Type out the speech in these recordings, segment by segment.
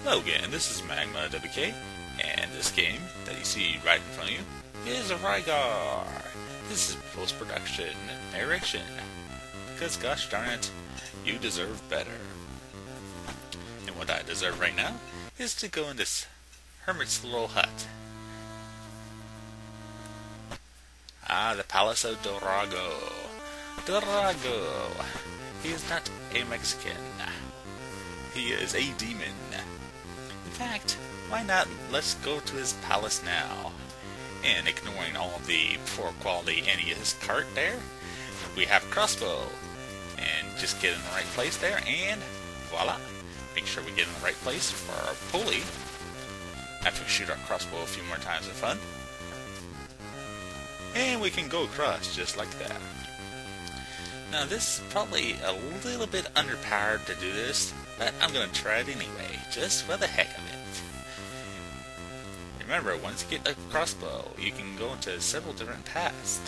Hello again, this is magmawk, and this game that you see right in front of you is Rygar. This is post-production narration, because gosh darn it, you deserve better. And what I deserve right now is to go in this hermit's little hut. The Palace of Dorago. Dorago. He is not a Mexican. He is a demon. In fact, why not let's go to his palace now? And ignoring all the poor quality in his cart there, we have crossbow. And just get in the right place there, and voila. Make sure we get in the right place for our pulley. After we shoot our crossbow a few more times for fun. And we can go across just like that. Now this is probably a little bit underpowered to do this, but I'm going to try it anyway, just for the heck of it. Remember, once you get a crossbow, you can go into several different paths.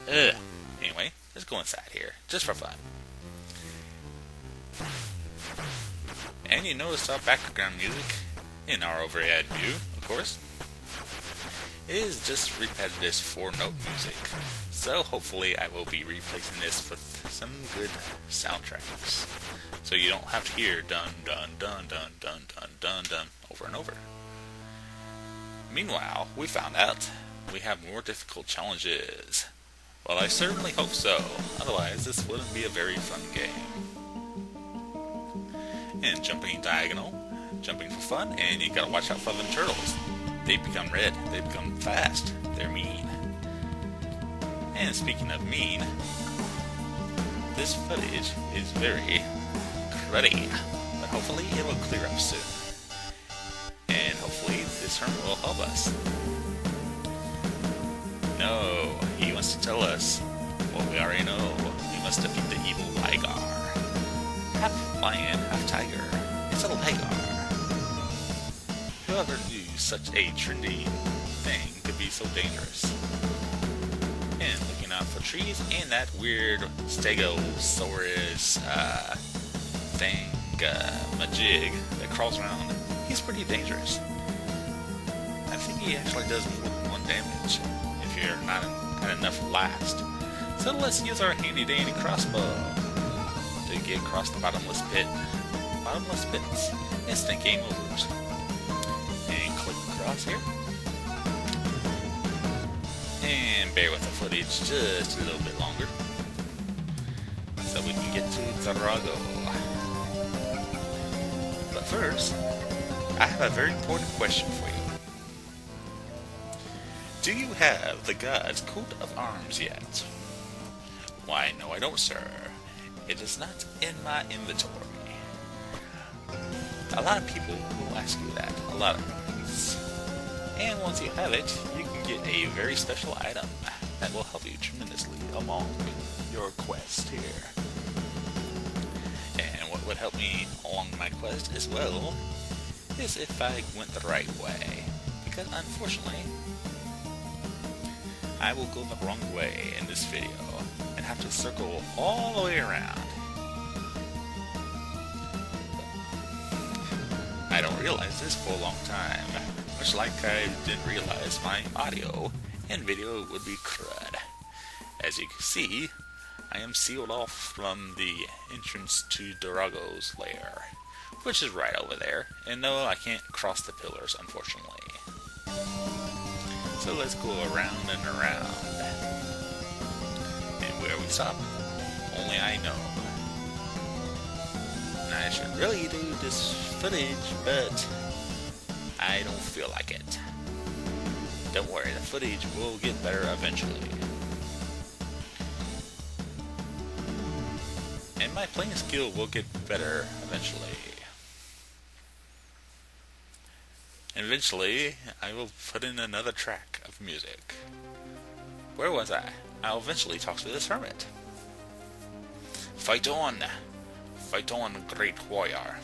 Anyway, let's go inside here, just for fun. And you notice our background music, in our overhead view, of course, is just repetitive 4-note music. So hopefully I will be replacing this with some good soundtracks, so you don't have to hear dun dun dun dun dun dun dun dun over and over. Meanwhile, we found out we have more difficult challenges. Well, I certainly hope so, otherwise this wouldn't be a very fun game. And jumping diagonal, jumping for fun, and you gotta watch out for them turtles. They become red, they become fast, they're mean. And speaking of mean, this footage is very cruddy, but hopefully it will clear up soon. And hopefully this hermit will help us. No, he wants to tell us what we already know. We must defeat the evil Rygar. Half lion, half tiger. It's a Rygar. Whoever knew such a trendy thing could be so dangerous. And looking out for trees and that weird Stegosaurus thing, majig that crawls around. He's pretty dangerous. I think he actually does more than 1 damage if you're not at enough last. So let's use our handy dandy crossbow to get across the bottomless pit. Bottomless pits. Instant game overs. And click across here. And bear with the footage just a little bit longer, so we can get to Dorago. But first, I have a very important question for you. Do you have the god's coat of arms yet? Why, no I don't, sir. It is not in my inventory. A lot of people will ask you that. A lot of times. And once you have it, you can get a very special item that will help you tremendously along your quest here. And what would help me along my quest as well is if I went the right way. Because unfortunately, I will go the wrong way in this video and have to circle all the way around. I don't realize this for a long time. Much like I didn't realize my audio and video would be crud. As you can see, I am sealed off from the entrance to Dorago's lair, which is right over there, and no, I can't cross the pillars, unfortunately. So let's go around and around. And where we stop, only I know. And I should really do this footage, but I don't feel like it. Don't worry, the footage will get better eventually. And my playing skill will get better eventually. And eventually, I will put in another track of music. Where was I? I'll eventually talk to this hermit. Fight on! Fight on, great warrior.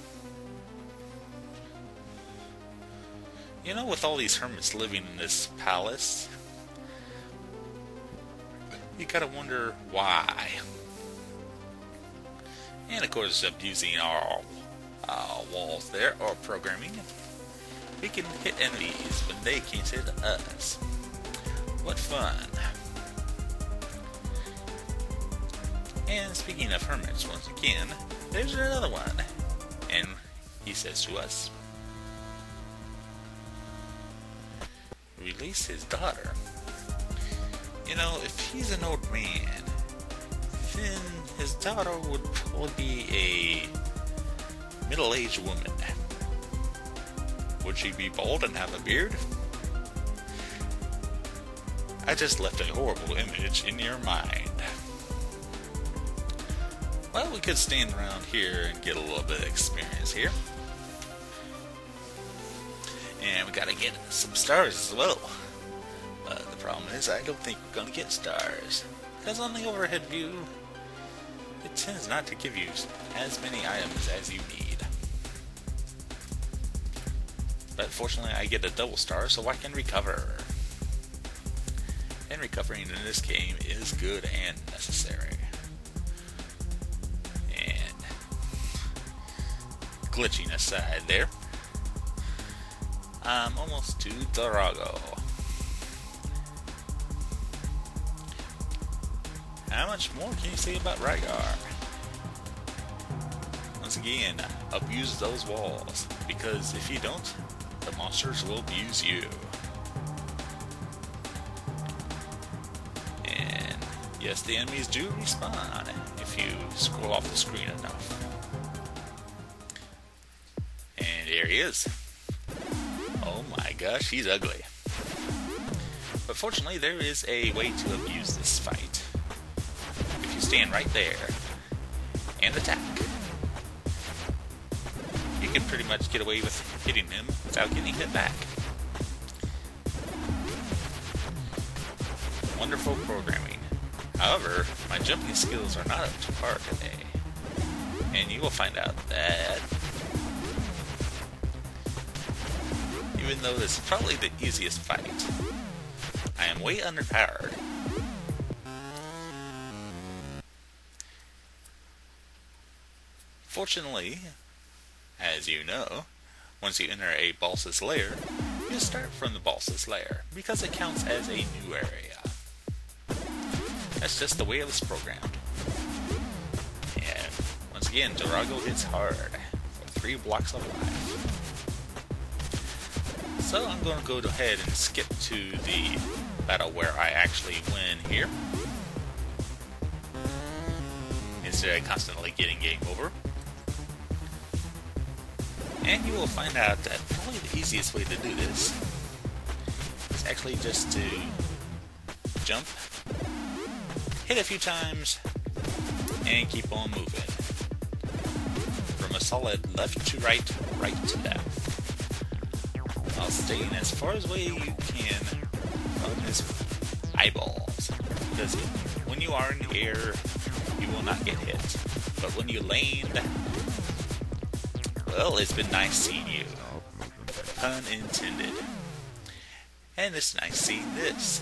You know, with all these hermits living in this palace, you gotta wonder why. And of course, abusing our walls there are programming. We can hit enemies when they can't hit us. What fun. And speaking of hermits, once again, there's another one. And he says to us, release his daughter. You know, if he's an old man, then his daughter would probably be a middle-aged woman. Would she be bald and have a beard? I just left a horrible image in your mind. Well, we could stand around here and get a little bit of experience here. And we gotta get some stars as well. But the problem is, I don't think we're gonna get stars. Because on the overhead view, it tends not to give you as many items as you need. But fortunately, I get a double star so I can recover. And recovering in this game is good and necessary. And glitching aside there, I'm almost to Dorago. How much more can you say about Rygar? Once again, abuse those walls, because if you don't, the monsters will abuse you. And yes, the enemies do respawn if you scroll off the screen enough. And there he is. Oh my gosh, he's ugly. But fortunately, there is a way to abuse this fight. If you stand right there and attack, you can pretty much get away with hitting him without getting hit back. Wonderful programming. However, my jumping skills are not up to par today. And you will find out that even though this is probably the easiest fight, I am way underpowered. Fortunately, as you know, once you enter a boss's lair, you start from the boss's lair, because it counts as a new area. That's just the way it was programmed. And once again, Dorago hits hard for 3 blocks of life. So I'm going to go ahead and skip to the battle where I actually win here, instead of constantly getting game over. And you will find out that probably the easiest way to do this is actually just to jump, hit a few times, and keep on moving. From a solid left to right, right to left, while staying as far away you can from his eyeballs. Because when you are in the air, you will not get hit. But when you land, well, it's been nice seeing you. Pun intended. And it's nice seeing this,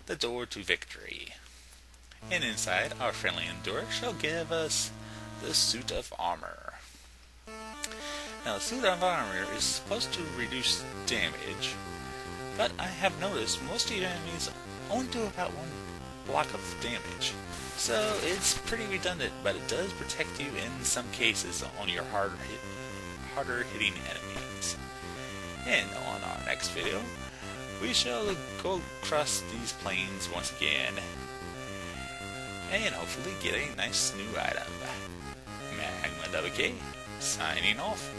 the door to victory. And inside, our friendly endurer shall give us the suit of armor. Now, the suit of armor is supposed to reduce damage, but I have noticed most of your enemies only do about 1 block of damage. So it's pretty redundant, but it does protect you in some cases on your harder hitting enemies. And on our next video, we shall go across these plains once again, and hopefully get a nice new item. Magmawk, signing off.